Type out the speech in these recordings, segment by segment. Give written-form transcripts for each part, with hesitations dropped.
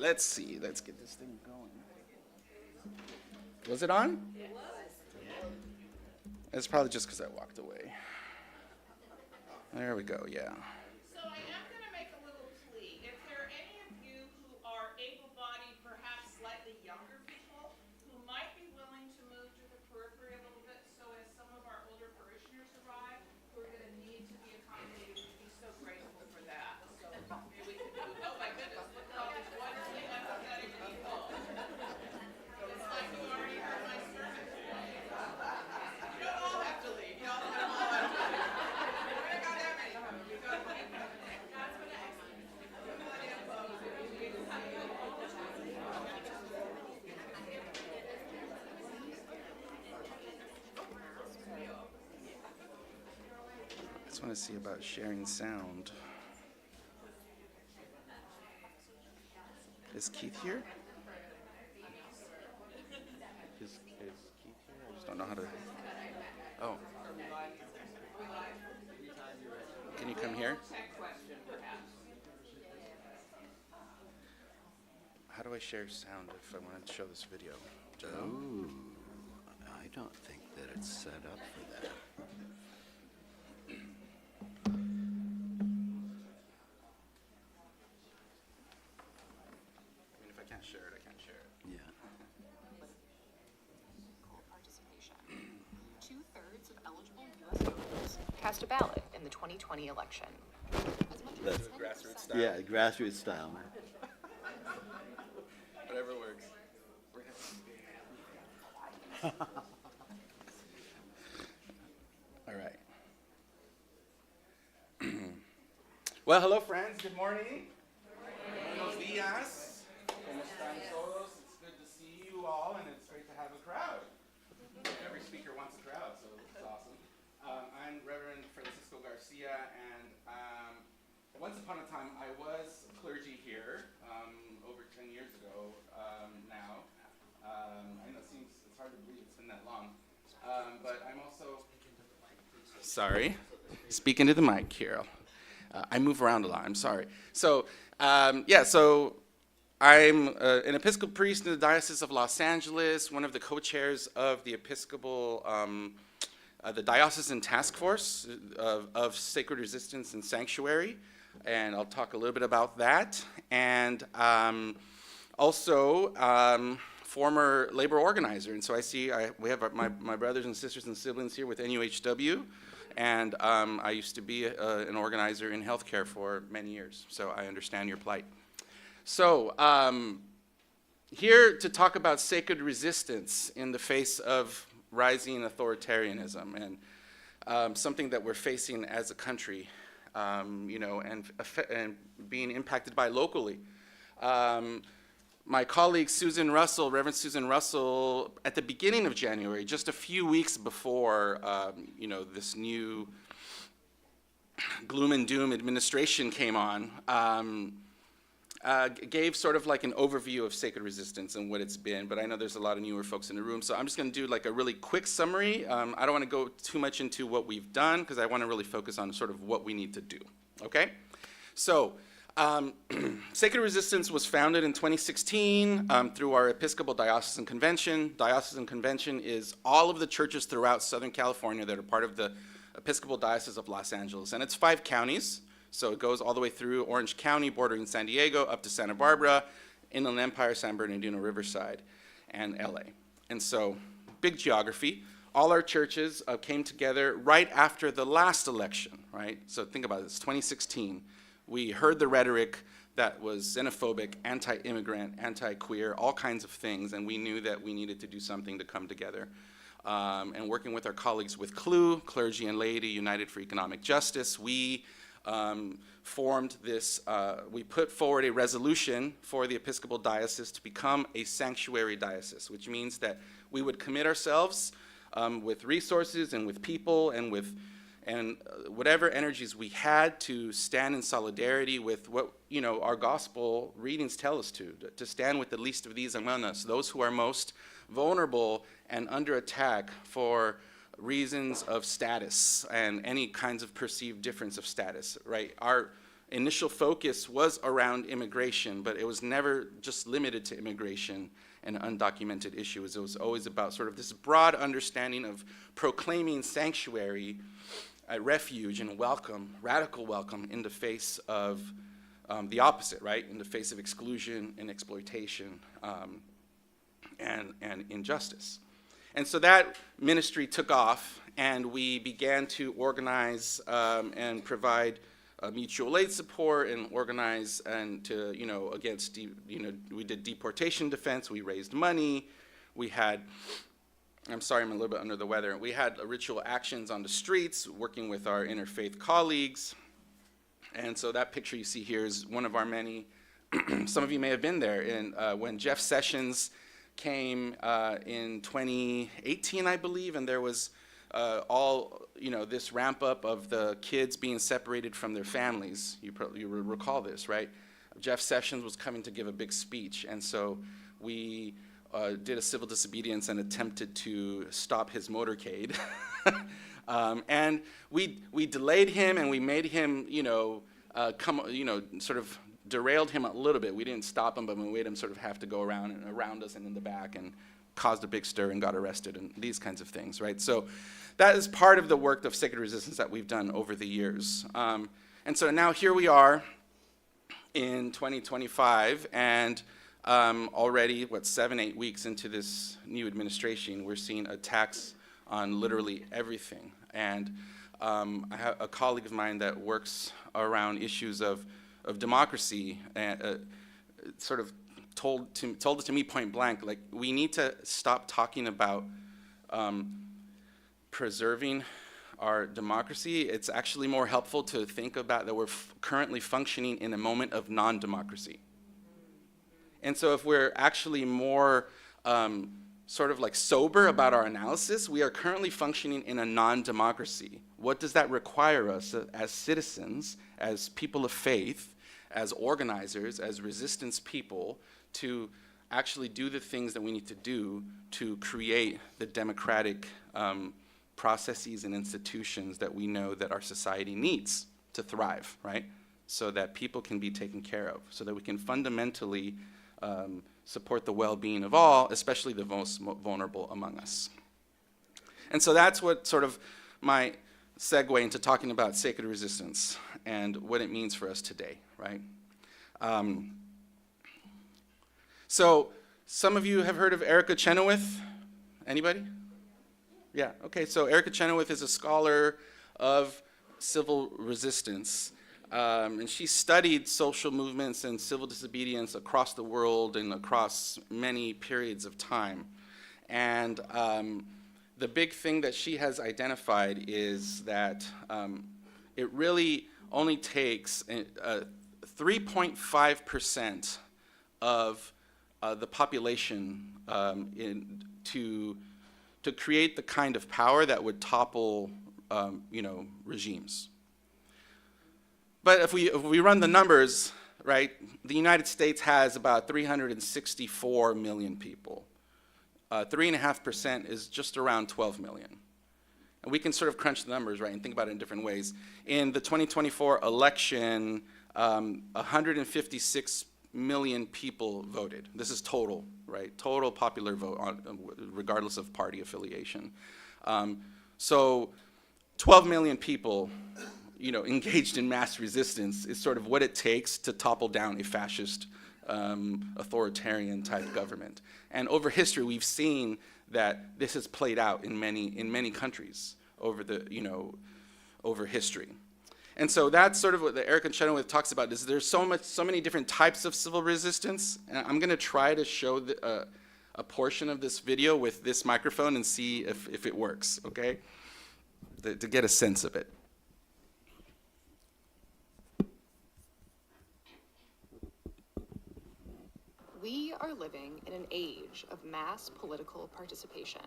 let's see. Let's get this thing going. Was it on? It was. It's probably just because I walked away. There we go, yeah. So I am going to make a little plea. If there are any of you who are able-bodied, perhaps slightly younger people, who might be willing to move to the periphery a little bit, so as some of our older parishioners arrive, who are going to need to be accommodated, we'd be so grateful for that. So maybe we can move. Oh my goodness, look at all these wonderfully empathetic people. It's like you already heard my sermon. You don't all have to leave. You don't all have to leave. We got everything. We got everything. That's what I I just want to see about sharing sound. Is Keith here? Is Keith here? I just don't know how to. Oh. Can you come here? How do I share sound if I want to show this video? Oh, I don't think that it's set up for that. I mean, if I can't share it, I can't share it. Yeah. Participation. 2/3 of eligible U.S. voters cast a ballot in the 2020 election. As much as That's 10%. Grassroots style. Yeah, grassroots style. Whatever works. All right. Well, hello, friends. Good morning. Buenos días. ¿Cómo están todos? It's good to see you all, and it's great to have a crowd. Every speaker wants a crowd, so it's awesome. I'm Reverend Francisco Garcia, and once upon a time, I was clergy here over 10 years ago now. I know it's hard to believe it's been that long. But I'm also... Sorry. Speak into the mic here. I move around a lot. I'm sorry. So, so I'm an Episcopal priest in the Diocese of Los Angeles, one of the co-chairs of the Episcopal, the Diocesan Task Force of Sacred Resistance and Sanctuary. And I'll talk a little bit about that. And also former labor organizer. And so we have my brothers and sisters and siblings here with NUHW. And I used to be an organizer in healthcare for many years. So I understand your plight. So here to talk about sacred resistance in the face of rising authoritarianism and something that we're facing as a country. And being impacted by locally. My colleague Reverend Susan Russell, at the beginning of January, just a few weeks before, this new gloom and doom administration came on, gave sort of like an overview of sacred resistance and what it's been, but I know there's a lot of newer folks in the room, so I'm just going to do like a really quick summary. I don't want to go too much into what we've done, because I want to really focus on sort of what we need to do, okay? So, Sacred Resistance was founded in 2016 through our Episcopal Diocesan Convention. Diocesan Convention is all of the churches throughout Southern California that are part of the Episcopal Diocese of Los Angeles, and it's 5 counties. So it goes all the way through Orange County, bordering San Diego, up to Santa Barbara, Inland Empire, San Bernardino, Riverside, and LA. And so, big geography. All our churches came together right after the last election, right? So think about this, 2016. We heard the rhetoric that was xenophobic, anti-immigrant, anti-queer, all kinds of things, and we knew that we needed to do something to come together. And working with our colleagues with CLU, Clergy and Laity United for Economic Justice, we formed this, we put forward a resolution for the Episcopal Diocese to become a sanctuary diocese, which means that we would commit ourselves with resources and with people and with whatever energies we had to stand in solidarity with what our gospel readings tell us to stand with the least of these among us, those who are most vulnerable and under attack for reasons of status and any kinds of perceived difference of status, right? initial focus was around immigration, but it was never just limited to immigration and undocumented issues. It was always about sort of this broad understanding of proclaiming sanctuary, refuge, and welcome, radical welcome, in the face of the opposite, right? In the face of exclusion and exploitation and injustice. And so that ministry took off, and we began to organize and provide mutual aid support and organize and to, against, we did deportation defense, we raised money, we had, I'm sorry, I'm a little bit under the weather, we had ritual actions on the streets, working with our interfaith colleagues. And so that picture you see here is one of our many, some of you may have been there, when Jeff Sessions came in 2018, I believe, and there was this ramp up of the kids being separated from their families. You recall this, right? Jeff Sessions was coming to give a big speech, and so we did a civil disobedience and attempted to stop his motorcade. And we delayed him, and we made him, sort of derailed him a little bit. We didn't stop him, but we made him sort of have to go around us and in the back, and caused a big stir and got arrested and these kinds of things, right? So that is part of the work of sacred resistance that we've done over the years. And so now here we are in 2025, and already, 7-8 weeks into this new administration, we're seeing attacks on literally everything. And I have a colleague of mine that works around issues of democracy, and sort of told it to me point blank, like, we need to stop talking about preserving our democracy. It's actually more helpful to think about that we're currently functioning in a moment of non-democracy. And so if we're actually more sort of like sober about our analysis, we are currently functioning in a non-democracy. What does that require us as citizens, as people of faith, as organizers, as resistance people, to actually do the things that we need to do to create the democratic processes and institutions that we know that our society needs to thrive, right? So that people can be taken care of, so that we can fundamentally support the well-being of all, especially the most vulnerable among us. And so that's what sort of my segue into talking about sacred resistance and what it means for us today, right? So some of you have heard of Erica Chenoweth. Anybody? Yeah, okay, so Erica Chenoweth is a scholar of civil resistance. And she studied social movements and civil disobedience across the world and across many periods of time. And the big thing that she has identified is that it really only takes 3.5% of the population to create the kind of power that would topple regimes. But if we run the numbers, right, the United States has about 364 million people. 3.5% is just around 12 million. And we can sort of crunch the numbers, right, and think about it in different ways. In the 2024 election, 156 million people voted. This is total, right? Total popular vote, regardless of party affiliation. So 12 million people, engaged in mass resistance is sort of what it takes to topple down a fascist, authoritarian type government. And over history, we've seen that this has played out in many countries over history. And so that's sort of what the Erica Chenoweth talks about, is there's so many different types of civil resistance. And I'm gonna try to show a portion of this video with this microphone and see if it works, okay? To get a sense of it. We are living in an age of mass political participation.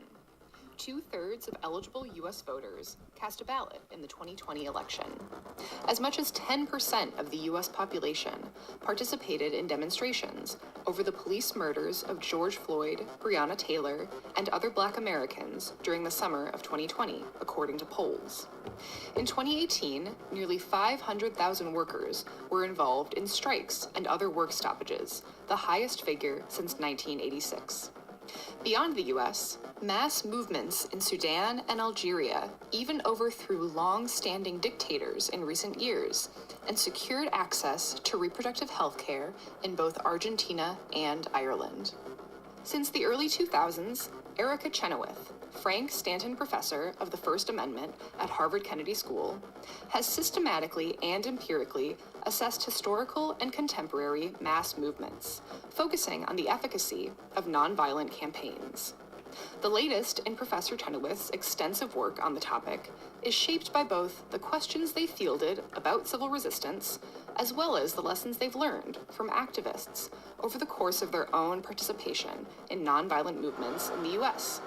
2/3 of eligible U.S. voters cast a ballot in the 2020 election. As much as 10% of the U.S. population participated in demonstrations over the police murders of George Floyd, Breonna Taylor, and other Black Americans during the summer of 2020, according to polls. In 2018, nearly 500,000 workers were involved in strikes and other work stoppages, the highest figure since 1986. Beyond the U.S., mass movements in Sudan and Algeria even overthrew long-standing dictators in recent years and secured access to reproductive health care in both Argentina and Ireland. Since the early 2000s, Erica Chenoweth, Frank Stanton Professor of the First Amendment at Harvard Kennedy School, has systematically and empirically assessed historical and contemporary mass movements, focusing on the efficacy of nonviolent campaigns. The latest in Professor Chenoweth's extensive work on the topic is shaped by both the questions they fielded about civil resistance, as well as the lessons they've learned from activists over the course of their own participation in nonviolent movements in the U.S.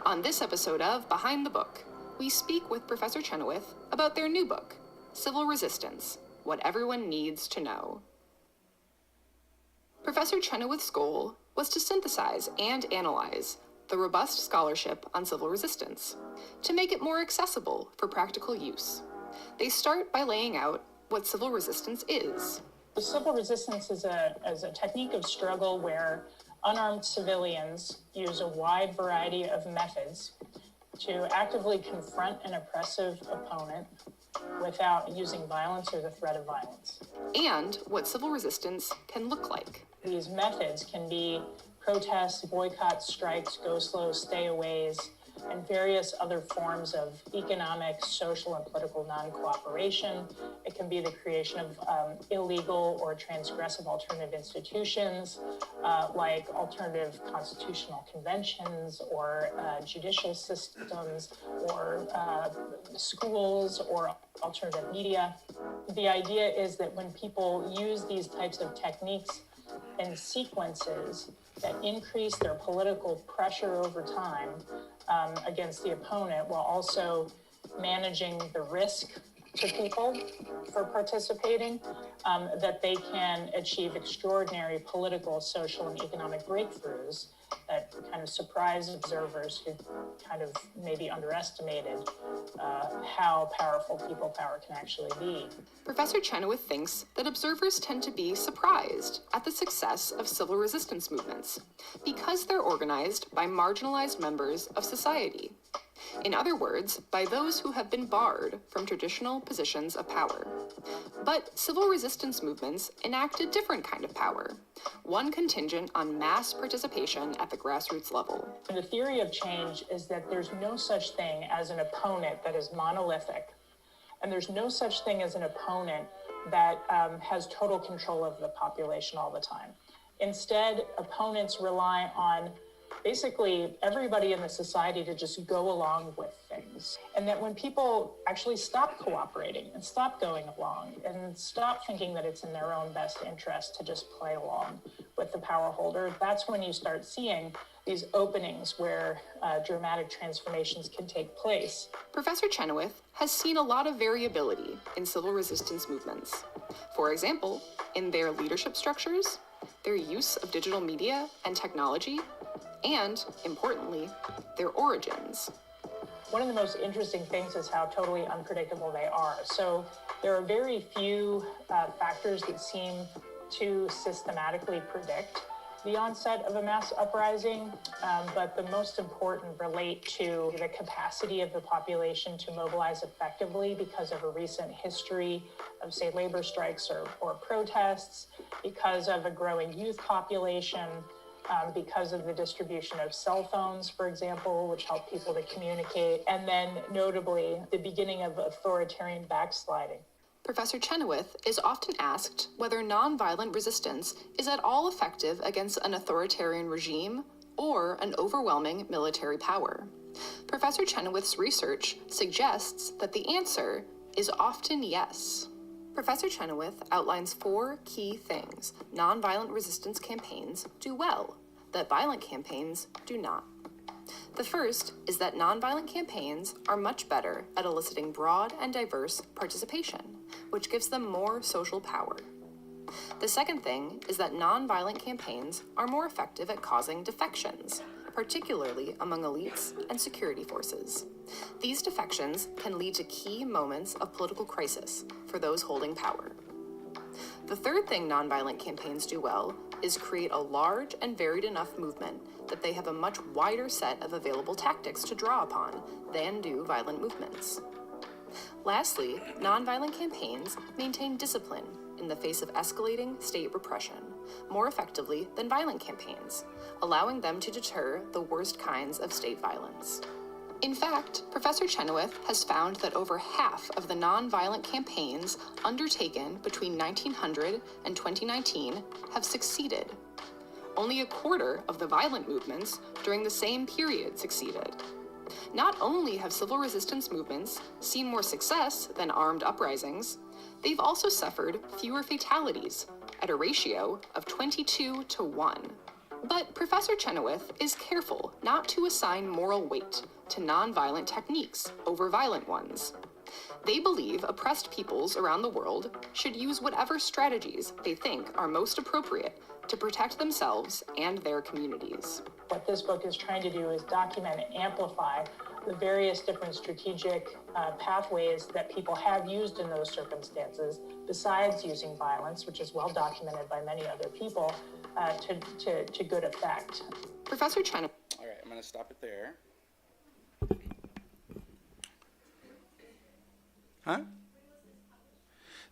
On this episode of Behind the Book, we speak with Professor Chenoweth about their new book, Civil Resistance: What Everyone Needs to Know. Professor Chenoweth's goal was to synthesize and analyze the robust scholarship on civil resistance, to make it more accessible for practical use. They start by laying out what civil resistance is. Civil resistance is a technique of struggle where unarmed civilians use a wide variety of methods to actively confront an oppressive opponent without using violence or the threat of violence. And what civil resistance can look like. These methods can be protests, boycotts, strikes, go slow, stay aways, and various other forms of economic, social, and political non-cooperation. It can be the creation of illegal or transgressive alternative institutions, like alternative constitutional conventions, or judicial systems, or schools, or alternative media. The idea is that when people use these types of techniques and sequences that increase their political pressure over time against the opponent, while also managing the risk to people for participating, that they can achieve extraordinary political, social, and economic breakthroughs that kind of surprise observers who kind of maybe underestimated how powerful people power can actually be. Professor Chenoweth thinks that observers tend to be surprised at the success of civil resistance movements because they're organized by marginalized members of society. In other words, by those who have been barred from traditional positions of power. But civil resistance movements enact a different kind of power, one contingent on mass participation at the grassroots level. And the theory of change is that there's no such thing as an opponent that is monolithic, and there's no such thing as an opponent that has total control of the population all the time. Instead, opponents rely on basically everybody in the society to just go along with things. And that when people actually stop cooperating and stop going along and stop thinking that it's in their own best interest to just play along with the power holder, that's when you start seeing these openings where dramatic transformations can take place. Professor Chenoweth has seen a lot of variability in civil resistance movements. For example, in their leadership structures, their use of digital media and technology, and, importantly, their origins. One of the most interesting things is how totally unpredictable they are. So there are very few factors that seem to systematically predict the onset of a mass uprising, but the most important relate to the capacity of the population to mobilize effectively because of a recent history of, say, labor strikes or protests, because of a growing youth population, because of the distribution of cell phones, for example, which help people to communicate, and then notably the beginning of authoritarian backsliding. Professor Chenoweth is often asked whether nonviolent resistance is at all effective against an authoritarian regime or an overwhelming military power. Professor Chenoweth's research suggests that the answer is often yes. Professor Chenoweth outlines 4 key things nonviolent resistance campaigns do well that violent campaigns do not. The first is that nonviolent campaigns are much better at eliciting broad and diverse participation, which gives them more social power. The second thing is that nonviolent campaigns are more effective at causing defections, particularly among elites and security forces. These defections can lead to key moments of political crisis for those holding power. The third thing nonviolent campaigns do well is create a large and varied enough movement that they have a much wider set of available tactics to draw upon than do violent movements. Lastly, nonviolent campaigns maintain discipline in the face of escalating state repression more effectively than violent campaigns, allowing them to deter the worst kinds of state violence. In fact, Professor Chenoweth has found that over half of the nonviolent campaigns undertaken between 1900 and 2019 have succeeded. Only a quarter of the violent movements during the same period succeeded. Not only have civil resistance movements seen more success than armed uprisings, they've also suffered fewer fatalities at a ratio of 22 to 1. But Professor Chenoweth is careful not to assign moral weight to nonviolent techniques over violent ones. They believe oppressed peoples around the world should use whatever strategies they think are most appropriate to protect themselves and their communities. What this book is trying to do is document and amplify the various different strategic pathways that people have used in those circumstances, besides using violence, which is well documented by many other people, to good effect. Professor Chenoweth. All right, I'm going to stop it there. Huh?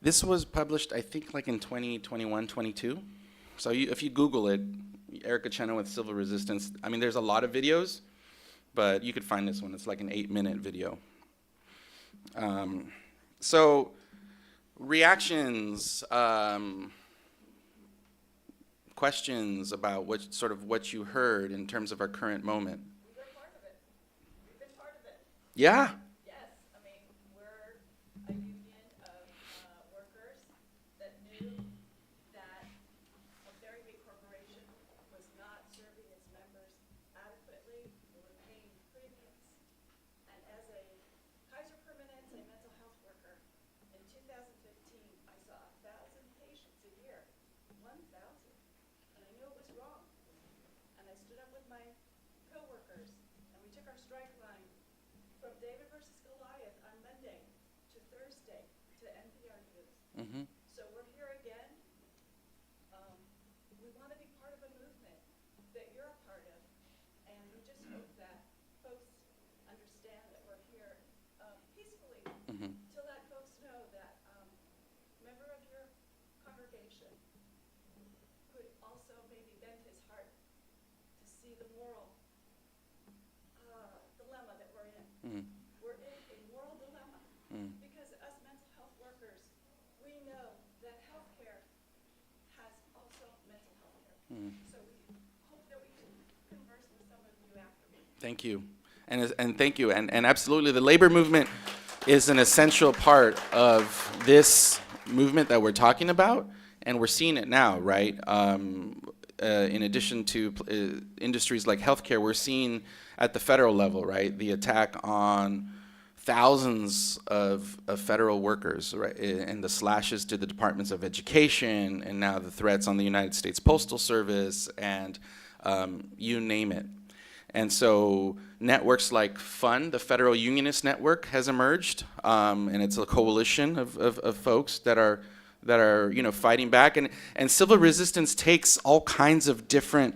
This was published, I think, like in 2021, 22. So if you Google it, Erica Chenoweth Civil Resistance, I mean, there's a lot of videos, but you could find this one. It's like an 8-minute video. So reactions, questions about what you heard in terms of our current moment. We're part of it. We've been part of it. Yeah. Yes, I mean, we're a union of workers that knew that a very big corporation was not serving its members adequately. They were paying premiums. And as a Kaiser Permanente mental health worker, in 2015, I saw 1,000 patients a year. 1,000. And I knew it was wrong. And I stood up with my coworkers, and we took our strike line from David versus Goliath on Monday to Thursday to NPR News. Mm-hmm. So we're here again. We want to be part of a movement that you're a part of, and we just hope that folks understand that we're here peacefully Mm-hmm. to let folks know that a member of your congregation could also maybe bend his heart to see the moral dilemma that we're in. Mm-hmm. We're in a moral dilemma Mm. because us mental health workers, we know that healthcare has also mental health care. Mm. So we hope that we can converse with some of you after me. Thank you. And thank you. And absolutely, the labor movement is an essential part of this movement that we're talking about, and we're seeing it now, right? In addition to industries like healthcare, we're seeing at the federal level, right, the attack on thousands of federal workers, right, and the slashes to the departments of education, and now the threats on the United States Postal Service, and you name it. And so networks like FUN, the Federal Unionist Network, has emerged, and it's a coalition of folks that are fighting back, and civil resistance takes all kinds of different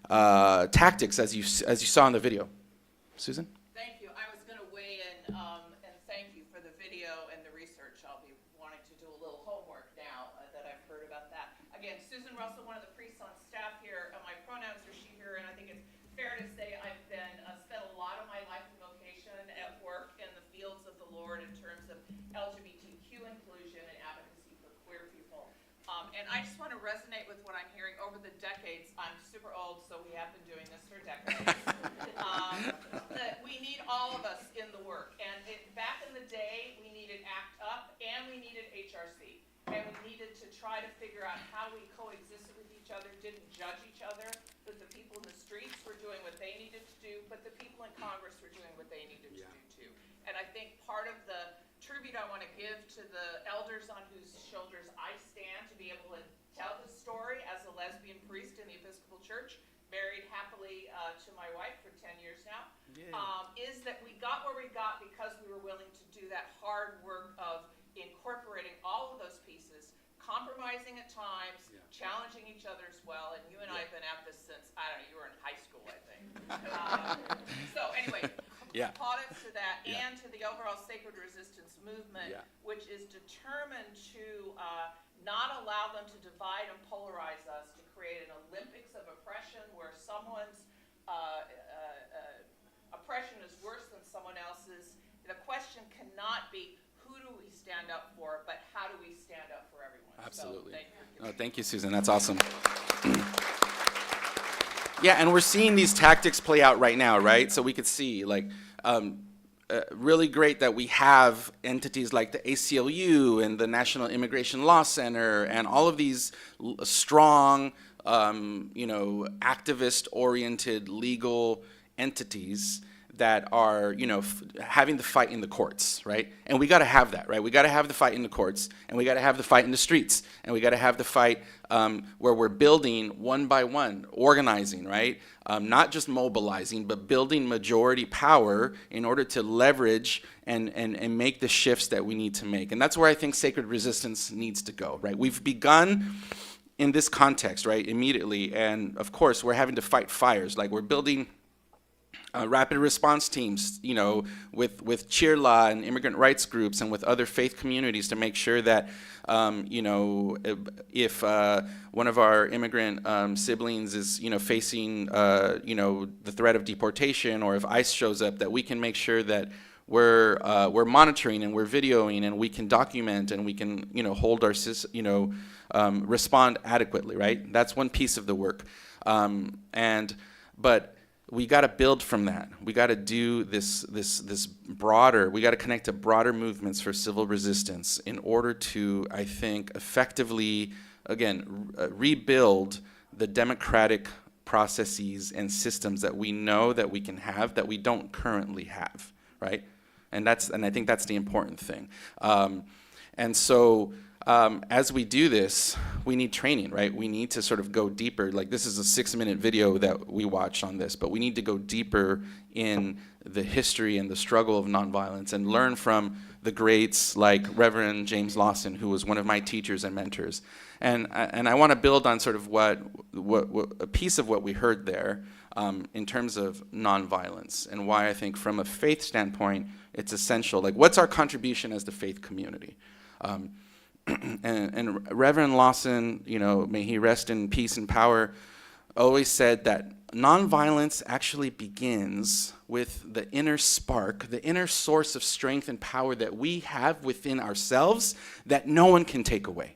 tactics, as you saw in the video. Susan? Thank you. I was going to weigh in and thank you for the video and the research. I'll be wanting to do a little homework now that I've heard about that. Again, Susan Russell, one of the priests on staff here. My pronouns are she, her, and I think it's fair to say I've been spent a lot of my life and vocation at work in the fields of the Lord in terms of LGBTQ inclusion and advocacy for queer people. And I just want to resonate with what I'm hearing over the decades. I'm super old, so we have been doing this for decades. That we need all of us in the work. And back in the day, we needed ACT UP and we needed HRC. And we needed to try to figure out how we coexisted with each other, didn't judge each other, that the people in the streets were doing what they needed to do, but the people in Congress were doing what they needed to do too. And I think part of the tribute I want to give to the elders on whose shoulders I stand to be able to tell the story as a lesbian priest in the Episcopal Church, married happily to my wife for 10 years now, is that we got where we got because we were willing to do that hard work of incorporating all of those pieces, compromising at times, challenging each other as well. And you and I have been at this since, I don't know, you were in high school, I think. So anyway, plaudits to that and to the overall sacred resistance movement, which is determined to not allow them to divide and polarize us, to create an Olympics of oppression where someone's oppression is worse than someone else's. The question cannot be who do we stand up for, but how do we stand up for everyone? Absolutely. So, Thank you, Susan. That's awesome. Yeah, and we're seeing these tactics play out right now, right? So we could see, like, really great that we have entities like the ACLU and the National Immigration Law Center and all of these strong, activist-oriented legal entities that are, having the fight in the courts, right? And we got to have that, right? We got to have the fight in the courts, and we got to have the fight in the streets, and we got to have the fight where we're building one by one, organizing, right? Not just mobilizing, but building majority power in order to leverage and make the shifts that we need to make. And that's where I think sacred resistance needs to go, right? We've begun in this context, right, immediately, and of course, we're having to fight fires. Like, we're building rapid response teams, with Cheer Law and immigrant rights groups and with other faith communities to make sure that, if one of our immigrant siblings is, facing, the threat of deportation, or if ICE shows up, that we can make sure that we're monitoring and we're videoing and we can document and we can, hold our, respond adequately, right? That's one piece of the work, but we got to build from that. We got to do this broader, we got to connect to broader movements for civil resistance in order to, I think, effectively, again, rebuild the democratic processes and systems that we know that we can have that we don't currently have, right? And I think that's the important thing. And so, as we do this, we need training, right? We need to sort of go deeper. Like, this is a 6-minute video that we watched on this, but we need to go deeper in the history and the struggle of nonviolence and learn from the greats like Reverend James Lawson, who was one of my teachers and mentors. And I want to build on sort of what a piece of what we heard there in terms of nonviolence, and why I think from a faith standpoint, it's essential. Like, what's our contribution as the faith community? And Reverend Lawson, may he rest in peace and power, always said that nonviolence actually begins with the inner spark, the inner source of strength and power that we have within ourselves that no one can take away.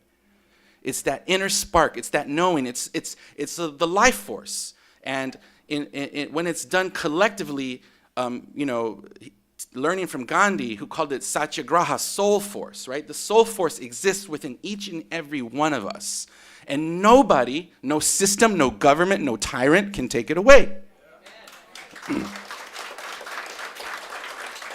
It's that inner spark, it's that knowing, it's the life force. And when it's done collectively, learning from Gandhi, who called it Satyagraha, soul force, right? The soul force exists within each and every one of us. And nobody, no system, no government, no tyrant can take it away.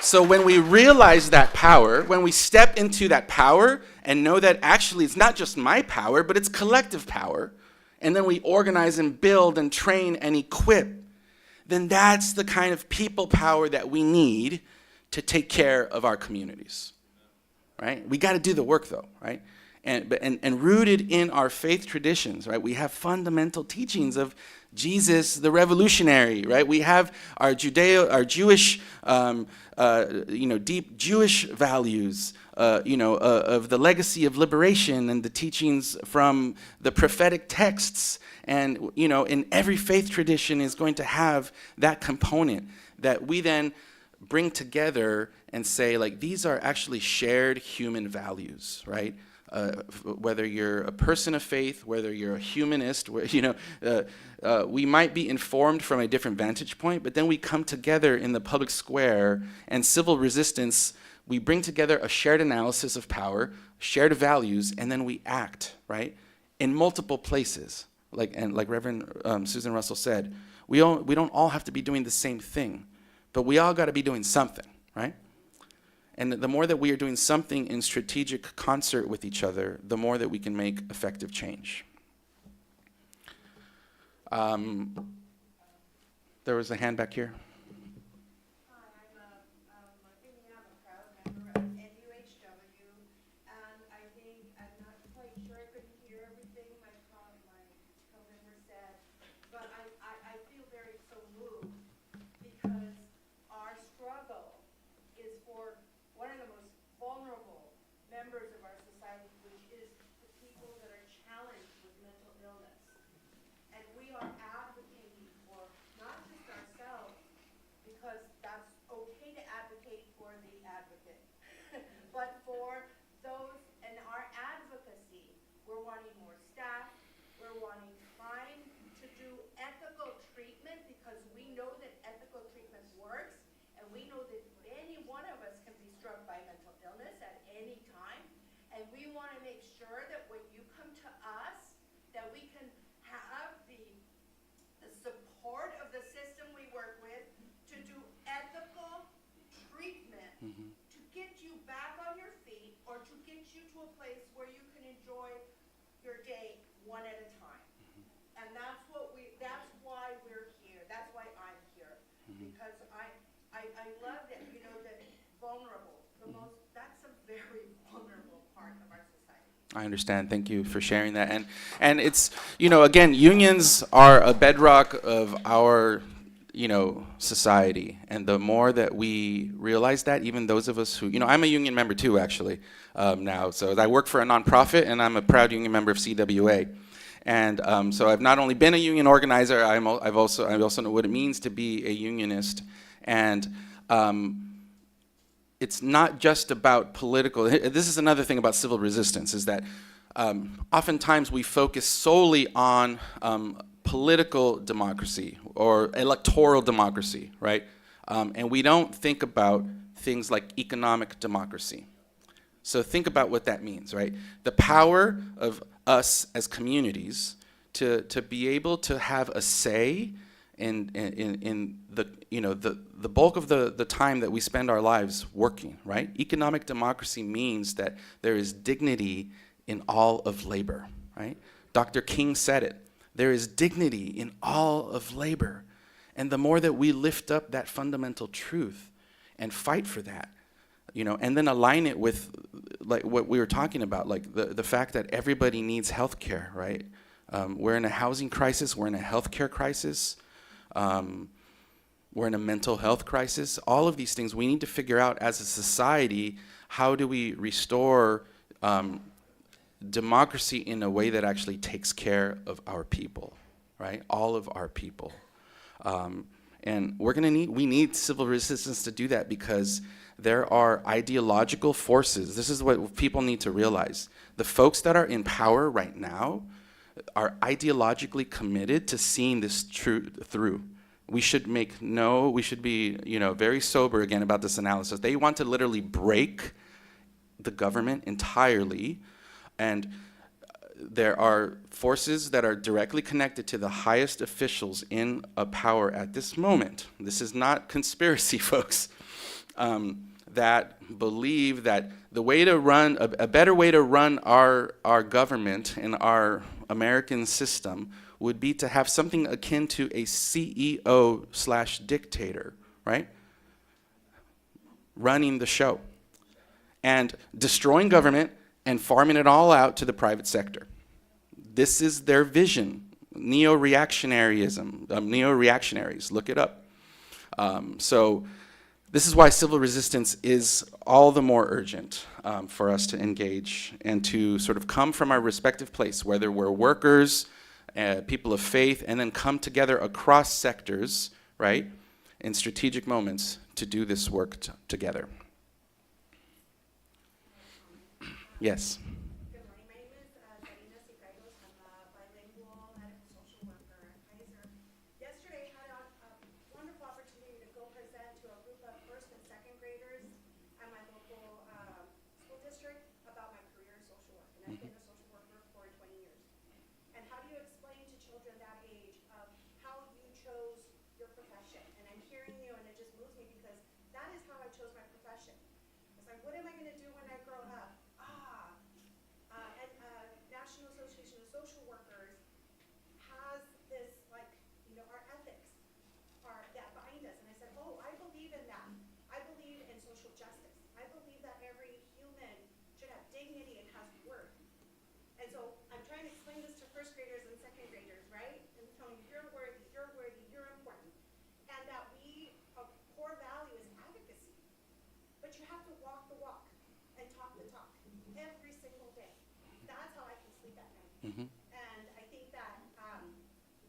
So when we realize that power, when we step into that power and know that actually it's not just my power, but it's collective power, and then we organize and build and train and equip, then that's the kind of people power that we need to take care of our communities, right? We got to do the work, though, right? And rooted in our faith traditions, right? We have fundamental teachings of Jesus, the revolutionary, right? We have our Jewish, deep Jewish values, of the legacy of liberation and the teachings from the prophetic texts. And, in every faith tradition is going to have that component that we then bring together and say, like, these are actually shared human values, right? Whether you're a person of faith, whether you're a humanist, we might be informed from a different vantage point, but then we come together in the public square, and civil resistance, we bring together a shared analysis of power, shared values, and then we act, right? In multiple places. like Reverend Susan Russell said, we don't all have to be doing the same thing, but we all got to be doing something, right? And the more that we are doing something in strategic concert with each other, the more that we can make effective change. There was a hand back here. Hi, I'm a proud member of NUHW, and I think, I'm not quite sure, I couldn't hear everything my co-member said, but I feel very so moved, because our struggle is for one of the most vulnerable members of our society, which is the people that are challenged with mental illness. And we are advocating for not just ourselves, because that's okay to advocate for the advocate, but for those in our advocacy. We're wanting more staff, we're wanting time to do ethical treatment, because we know that ethical treatment works, and we know that any one of us can be struck by mental illness at any time, and we want to make sure that when you come to us, that we can have the support of the system we work with to do ethical treatment to get you back on your feet, or to get you to a place where you can enjoy your day one at a time. And that's why we're here. That's why I'm here. Because I love that, that vulnerable, that's a very vulnerable part of our society. I understand. Thank you for sharing that. And it's, again, unions are a bedrock of our, society. And the more that we realize that, even those of us who, I'm a union member too, actually, now. So I work for a nonprofit, and I'm a proud union member of CWA. And so I've not only been a union organizer, I also know what it means to be a unionist. And it's not just about political. This is another thing about civil resistance, is that oftentimes we focus solely on political democracy or electoral democracy, right? And we don't think about things like economic democracy. So think about what that means, right? The power of us as communities to be able to have a say in the the bulk of the time that we spend our lives working, right? Economic democracy means that there is dignity in all of labor, right? Dr. King said it. There is dignity in all of labor. And the more that we lift up that fundamental truth and fight for that, and then align it with like what we were talking about, like the fact that everybody needs health care, right? We're in a housing crisis, we're in a healthcare crisis, we're in a mental health crisis. All of these things we need to figure out as a society, how do we restore democracy in a way that actually takes care of our people, right? All of our people. And we need civil resistance to do that, because there are ideological forces. This is what people need to realize. The folks that are in power right now are ideologically committed to seeing this through. We should be, very sober again about this analysis. They want to literally break the government entirely, and there are forces that are directly connected to the highest officials in power at this moment. This is not conspiracy, folks. That believe that the way to run, a better way to run our government and our American system would be to have something akin to a CEO/dictator, right? Running the show and destroying government and farming it all out to the private sector. This is their vision. Neo-reactionaries, look it up. So this is why civil resistance is all the more urgent for us to engage and to sort of come from our respective place, whether we're workers, people of faith, and then come together across sectors, right, in strategic moments to do this work together. Yes. Good morning, my name is Karina Sicairos. I'm a bilingual medical social worker at Kaiser. Yesterday I had a wonderful opportunity to go present to a group of first and second graders at my local school district about my career in social work. And I've been a social worker for 20 years. And how do you explain to that night. And I think that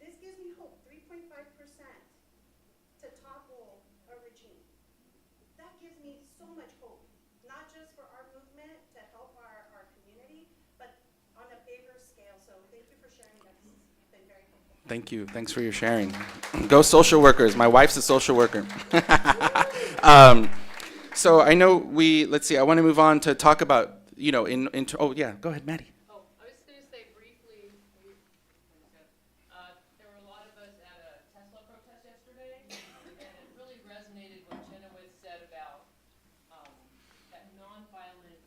this gives me hope, 3.5% to topple a regime. That gives me so much hope, not just for our movement to help our community, but on a bigger scale. So thank you for sharing that. This has been very helpful. Thank you. Thanks for your sharing. Go social workers. My wife's a social worker. So I know let's see, I want to move on to talk about, oh yeah, go ahead, Maddie. Oh, I was going to say briefly, there were a lot of us at a Tesla protest yesterday, and it really resonated what Chenoweth said about that nonviolent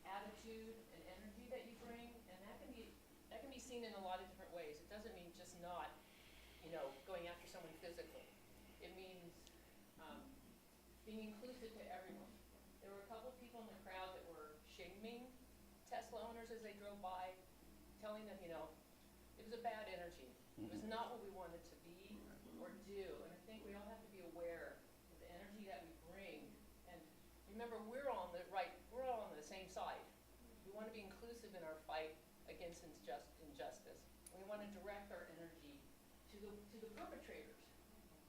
attitude and energy that you bring, and that can be seen in a lot of different ways. It doesn't mean just not, going after someone physically. It means being inclusive to everyone. There were a couple of people in the crowd that were shaming Tesla owners as they drove by, telling them, it was a bad energy. It was not what we wanted to be or do. And I think we all have to be aware of the energy that we bring. And remember, we're all on the same side. We want to be inclusive in our fight against injustice. We want to direct our energy to the perpetrators.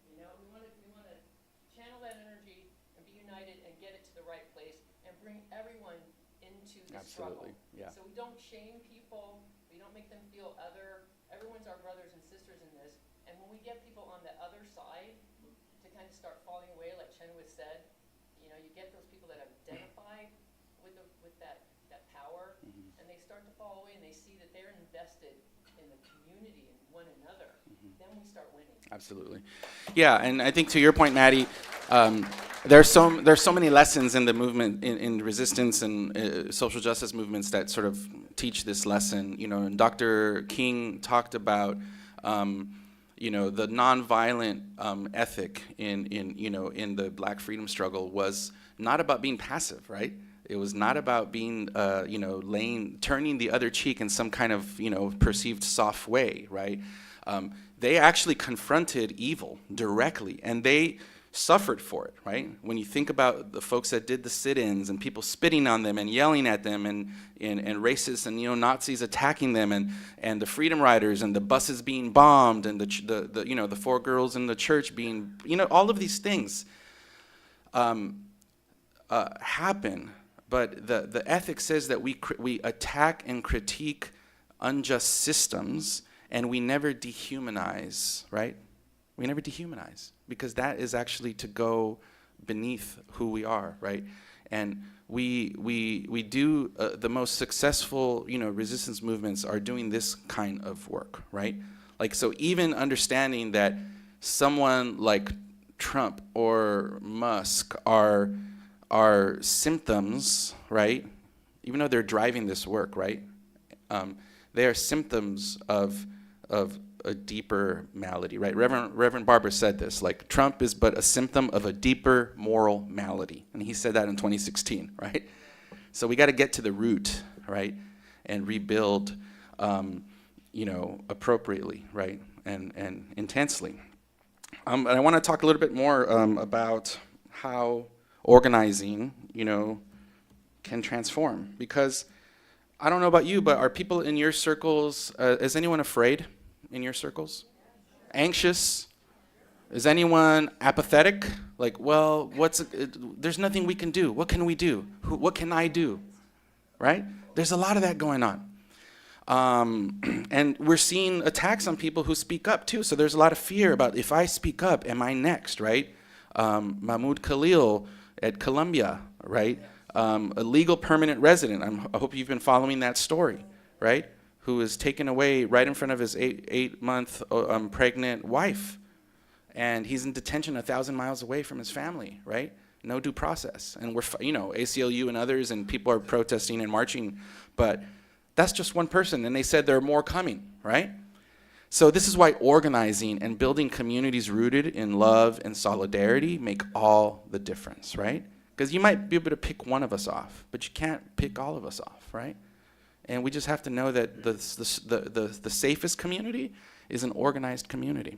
We want to channel that energy and be united and get it to the right place and bring everyone into the struggle. Absolutely, yeah. So we don't shame people, we don't make them feel other. Everyone's our brothers and sisters in this. And when we get people on the other side to kind of start falling away, like Chenoweth said, you get those people that have identified with that power, and they start to fall away and they see that they're invested in the community and one another. Then we start winning. Absolutely. Yeah, and I think to your point, Maddie, there's so many lessons in the movement, in resistance and social justice movements that sort of teach this lesson. And Dr. King talked about, the nonviolent ethic in the Black freedom struggle was not about being passive, right? It was not about being, turning the other cheek in some kind of, perceived soft way, right? They actually confronted evil directly, and they suffered for it, right? When you think about the folks that did the sit-ins and people spitting on them and yelling at them and racists and Nazis attacking them and the freedom riders and the buses being bombed and the 4 girls in the church being, all of these things happen. But the ethic says that we attack and critique unjust systems, and we never dehumanize, right? We never dehumanize, because that is actually to go beneath who we are, right? And we do the most successful, resistance movements are doing this kind of work, right? Like, so even understanding that someone like Trump or Musk are symptoms, right? Even though they're driving this work, right? They are symptoms of a deeper malady, right? Reverend Barber said this, like, Trump is but a symptom of a deeper moral malady. And he said that in 2016, right? So we got to get to the root, right? And rebuild, appropriately, right? And intensely. And I want to talk a little bit more about how organizing, can transform. Because I don't know about you, but are people in your circles, is anyone afraid in your circles? Anxious? Is anyone apathetic? Like, well, there's nothing we can do. What can we do? What can I do? Right? There's a lot of that going on. And we're seeing attacks on people who speak up too. So there's a lot of fear about, if I speak up, am I next, right? Mahmoud Khalil at Columbia, right? A legal permanent resident. I hope you've been following that story, right? Who was taken away right in front of his eight-month pregnant wife. And he's in detention 1,000 miles away from his family, right? No due process. And we're, ACLU and others, and people are protesting and marching. But that's just one person. And they said there are more coming, right? So this is why organizing and building communities rooted in love and solidarity make all the difference, right? Because you might be able to pick one of us off, but you can't pick all of us off, right? And we just have to know that the safest community is an organized community.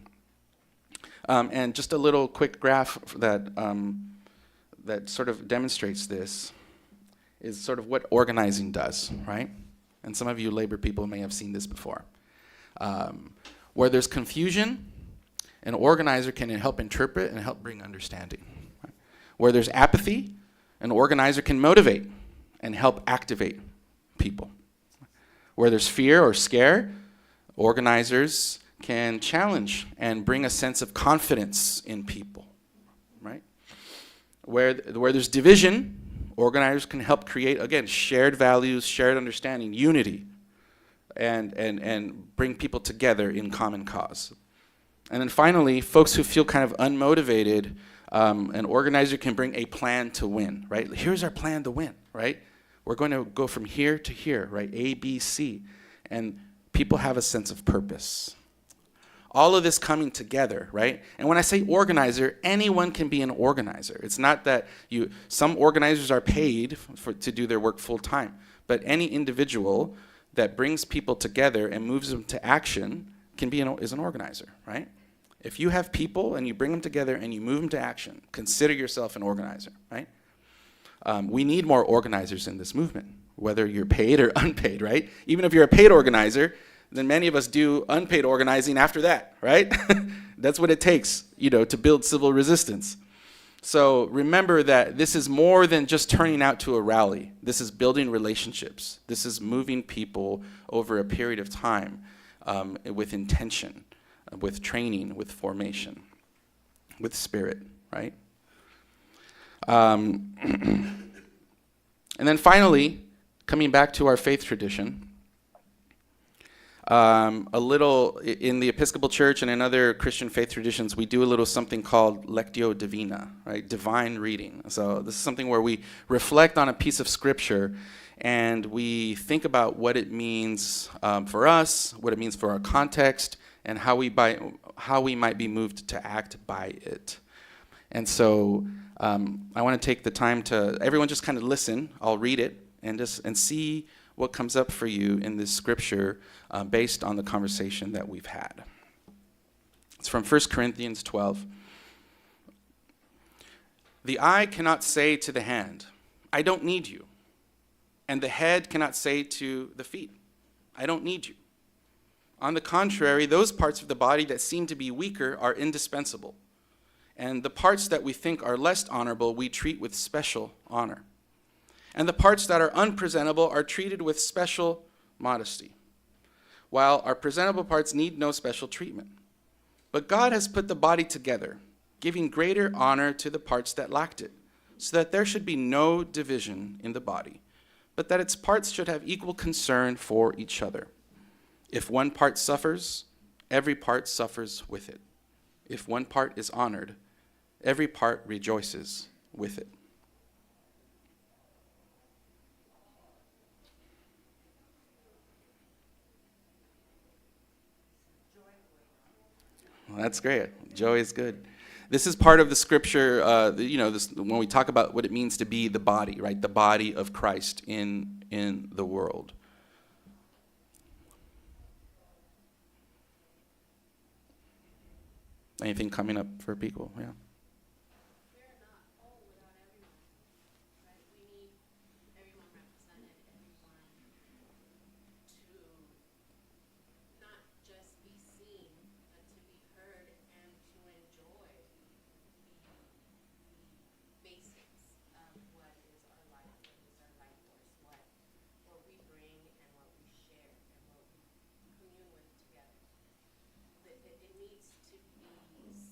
And just a little quick graph that sort of demonstrates this is sort of what organizing does, right? And some of you labor people may have seen this before. Where there's confusion, an organizer can help interpret and help bring understanding. Where there's apathy, an organizer can motivate and help activate people. Where there's fear or scare, organizers can challenge and bring a sense of confidence in people, right? Where there's division, organizers can help create, again, shared values, shared understanding, unity, and bring people together in common cause. And then finally, folks who feel kind of unmotivated, an organizer can bring a plan to win, right? Here's our plan to win, right? We're going to go from here to here, right? A, B, C. And people have a sense of purpose. All of this coming together, right? And when I say organizer, anyone can be an organizer. It's not that some organizers are paid to do their work full time, but any individual that brings people together and moves them to action is an organizer, right? If you have people and you bring them together and you move them to action, consider yourself an organizer, right? We need more organizers in this movement, whether you're paid or unpaid, right? Even if you're a paid organizer, then many of us do unpaid organizing after that, right? That's what it takes, to build civil resistance. So remember that this is more than just turning out to a rally. This is building relationships. This is moving people over a period of time with intention, with training, with formation, with spirit, right? And then finally, coming back to our faith tradition, a little in the Episcopal Church and in other Christian faith traditions, we do a little something called Lectio Divina, right? Divine reading. So this is something where we reflect on a piece of scripture and we think about what it means for us, what it means for our context, and how we might be moved to act by it. And so I want to take the time to, everyone just kind of listen. I'll read it and see what comes up for you in this scripture based on the conversation that we've had. It's from 1 Corinthians 12. The eye cannot say to the hand, I don't need you. And the head cannot say to the feet, I don't need you. On the contrary, those parts of the body that seem to be weaker are indispensable. And the parts that we think are less honorable, we treat with special honor. And the parts that are unpresentable are treated with special modesty, while our presentable parts need no special treatment. But God has put the body together, giving greater honor to the parts that lacked it, so that there should be no division in the body, but that its parts should have equal concern for each other. If one part suffers, every part suffers with it. If one part is honored, every part rejoices with it. Well, that's great. Joy is good. This is part of the scripture, when we talk about what it means to be the body, right? The body of Christ in the world. Anything coming up for people? Yeah. We're not whole without everyone, right? We need everyone represented, everyone to not just be seen, but to be heard and to enjoy the basics of what is our life, what is our life force, what we bring and what we share and what we commune with together. It needs to be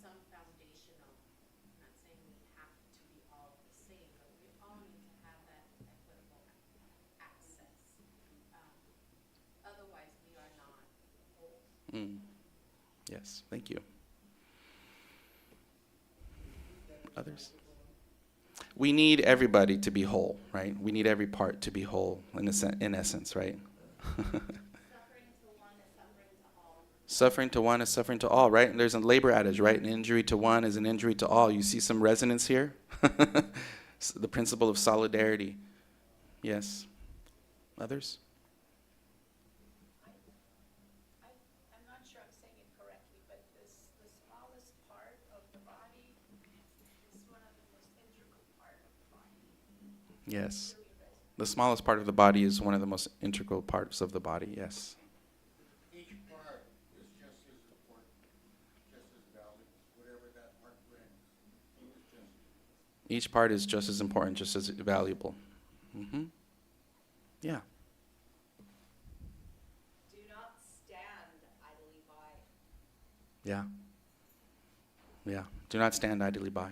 some foundational, I'm not saying we have to be all the same, but we all need to have that equitable access. Otherwise, we are not whole. Yes, thank you. Others? We need everybody to be whole, right? We need every part to be whole in essence, right? Suffering to one is suffering to all, right? And there's a labor adage, right? An injury to one is an injury to all. You see some resonance here? The principle of solidarity. Yes. Others? I'm not sure I'm saying it correctly, but the smallest part of the body is one of the most integral part of the body. Yes. Really resonates. The smallest part of the body is one of the most integral parts of the body, yes. Each part is just as important, just as valuable, whatever that part brings. It's just Each part is just as important, just as valuable. Mm-hmm. Yeah. Do not stand idly by. Yeah. Yeah. Do not stand idly by.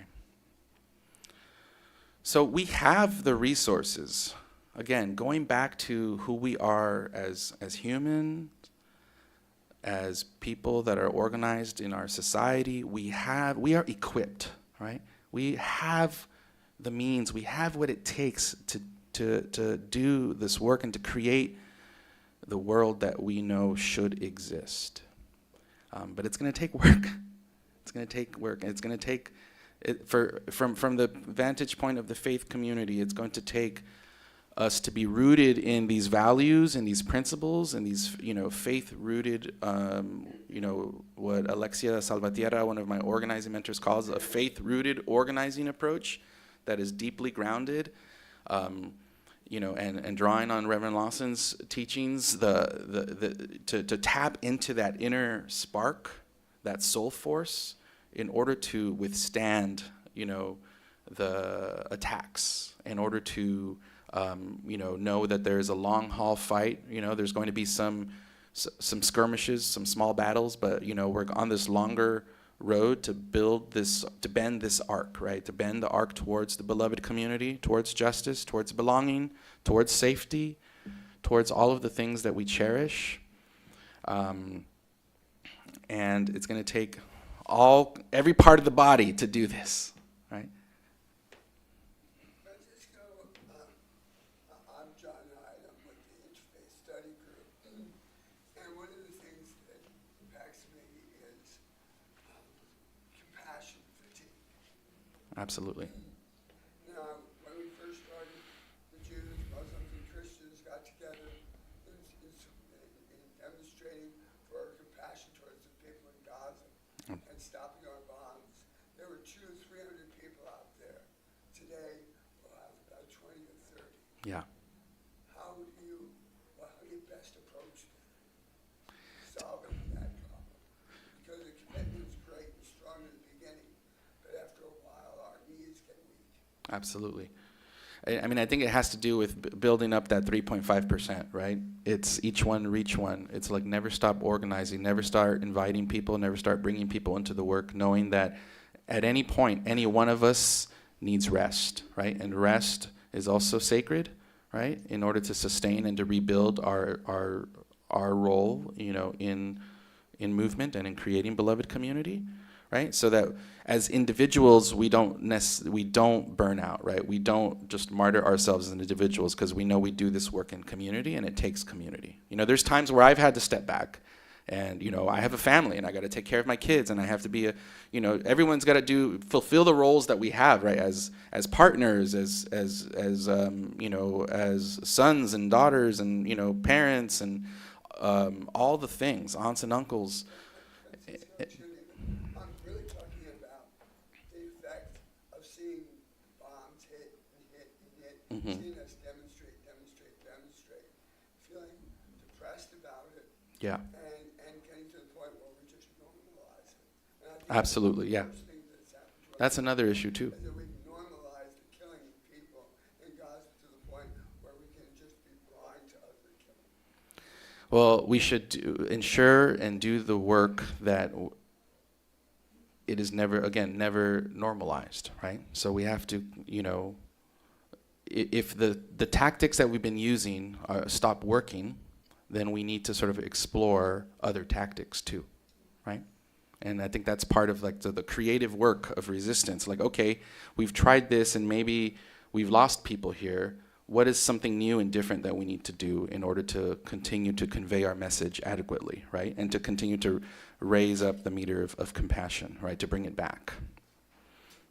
So we have the resources. Again, going back to who we are as humans, as people that are organized in our society, we are equipped, right? We have the means, we have what it takes to do this work and to create the world that we know should exist. But it's going to take work. It's going to take work. It's going to take, from the vantage point of the faith community, it's going to take us to be rooted in these values and these principles and these, faith-rooted, what Alexia Salvatierra, one of my organizing mentors, calls a faith-rooted organizing approach that is deeply grounded, and drawing on Reverend Lawson's teachings, to tap into that inner spark, that soul force, in order to withstand, the attacks, in order to know that there's a long haul fight. There's going to be some skirmishes, some small battles, but we're on this longer road to bend this arc, right? To bend the arc towards the beloved community, towards justice, towards belonging, towards safety, towards all of the things that we cherish. And it's going to take every part of the body to do this, right? Francisco, I'm John Hyde. I'm with the Interfaith Study Group. And one of the things that impacts me is compassion fatigue. Absolutely. Now, when we first started, the Jews, Muslims, and Christians got together in demonstrating for our compassion towards the people in Gaza and stopping our bombs. There were 200 or 300 people out there. Today, we'll have about 20 or 30. Yeah. How do you best approach solving that problem? Because the commitment's great and strong in the beginning, but after a while, our knees get weak. Absolutely. I think it has to do with building up that 3.5%, right? It's each one reach one. It's like never stop organizing, never start inviting people, never start bringing people into the work, knowing that at any point, any one of us needs rest, right? And rest is also sacred, right? In order to sustain and to rebuild our role, in movement and in creating beloved community, right? So that as individuals, we don't burn out, right? We don't just martyr ourselves as individuals because we know we do this work in community and it takes community. There's times where I've had to step back and, I have a family and I got to take care of my kids and I have to be everyone's got to fulfill the roles that we have, right? As partners, as sons and daughters and, parents and all the things, aunts and uncles. I'm really talking about the effect of seeing bombs hit and hit and hit, seeing us demonstrate, feeling depressed about it, Yeah. and getting to the point where we just normalize it. And I think Absolutely, yeah. the worst thing that's happened to us That's another issue too. is that we've normalized the killing of people in Gaza to the point where we can just be blind to other killing. Well, we should ensure and do the work that it is never normalized, right? So we have to, if the tactics that we've been using stop working, then we need to sort of explore other tactics too, right? And I think that's part of the creative work of resistance. Like, okay, we've tried this and maybe we've lost people here. What is something new and different that we need to do in order to continue to convey our message adequately, right? And to continue to raise up the meter of compassion, right? To bring it back.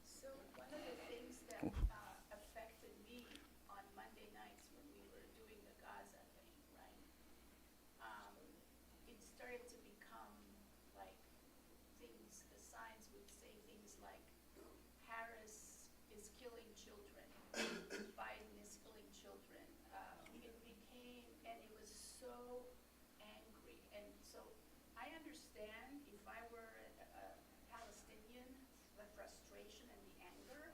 So one of the things that affected me on Monday nights when we were doing the Gaza thing, right? It started to become like things, the signs would say things like, Harris is killing children, Biden is killing children, so angry. And so I understand if I were a Palestinian, the frustration and the anger.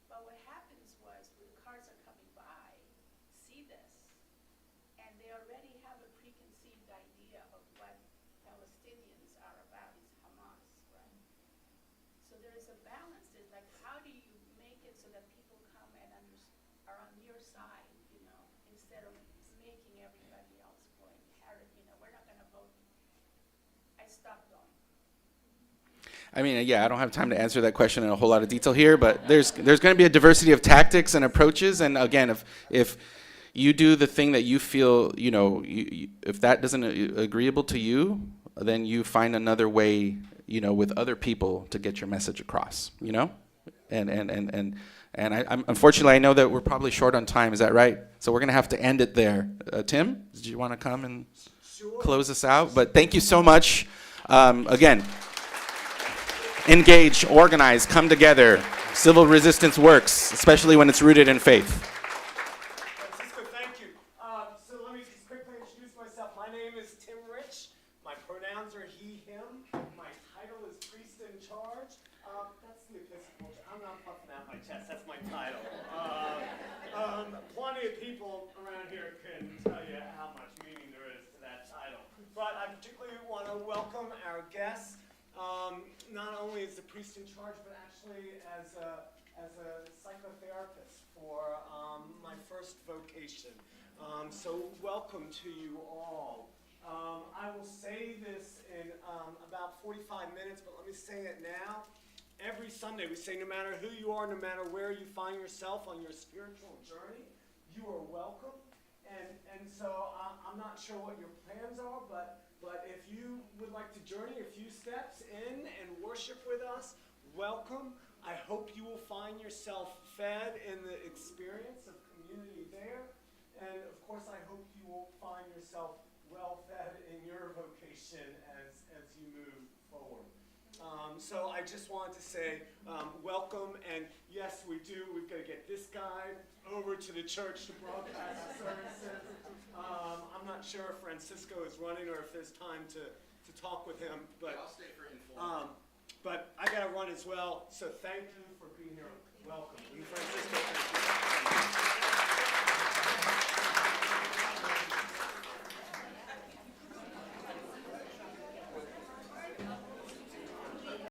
But what happens was when cars are coming by, see this, and they already have a preconceived idea of what Palestinians are about is Hamas, right? So there is a balance. There's like, how do you make it so that people come and are on your side, instead of making everybody else going, we're not going to vote. I stopped going. I mean, yeah, I don't have time to answer that question in a whole lot of detail here, but there's going to be a diversity of tactics and approaches. And again, if you do the thing that you feel, if that doesn't agreeable to you, then you find another way, with other people to get your message across, And I'm unfortunately, I know that we're probably short on time. Is that right? So we're going to have to end it there. Tim, did you want to come and close us out? But thank you so much. Again, engage, organize, come together. Civil resistance works, especially when it's rooted in faith. Francisco, thank you. So let me just quickly introduce myself. My name is Tim Rich. My pronouns are he, him. My title is priest in charge. That's the Episcopal. I'm not puffing out my chest. That's my title. Plenty of people around here can tell you how much meaning there is to that title. But I particularly want to welcome our guests. Not only as the priest in charge, but actually as a psychotherapist for my first vocation. So welcome to you all. I will say this in about 45 minutes, but let me say it now. Every Sunday we say no matter who you are, no matter where you find yourself on your spiritual journey, you are welcome. And so I'm not sure what your plans are, but if you would like to journey a few steps in and worship with us, welcome. I hope you will find yourself fed in the experience of community there. And of course, I hope you will find yourself well fed in your vocation as you move forward. So I just wanted to say welcome, and yes, we've got to get this guy over to the church to broadcast the services. I'm not sure if Francisco is running or if there's time to talk with him, but I'll stay for informal. but I got to run as well. So thank you for being here. Welcome, and Francisco. Thank you.